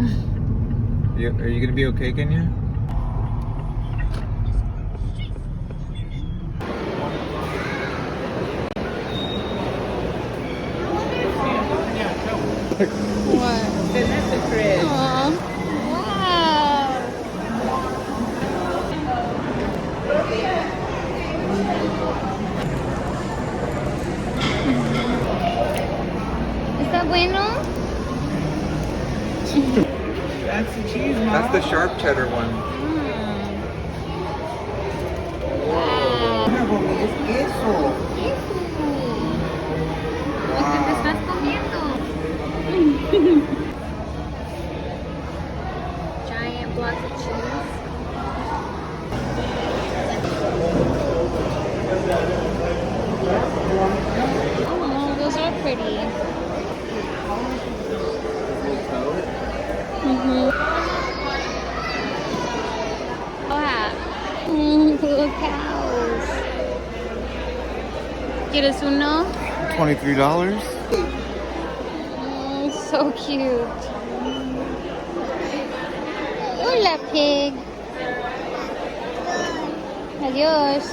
Are you gonna be okay, Kenya? What? That's the crib. Aww. Wow. ¿Está bueno? That's the cheese, Mom. That's the sharp cheddar one. Mira, mami, es queso. Lo que te estás comiendo. Giant blocks of cheese. Oh, those are pretty. Wow. Little cows. ¿Quieres uno? $23. So cute. Hola, pig. Adiós.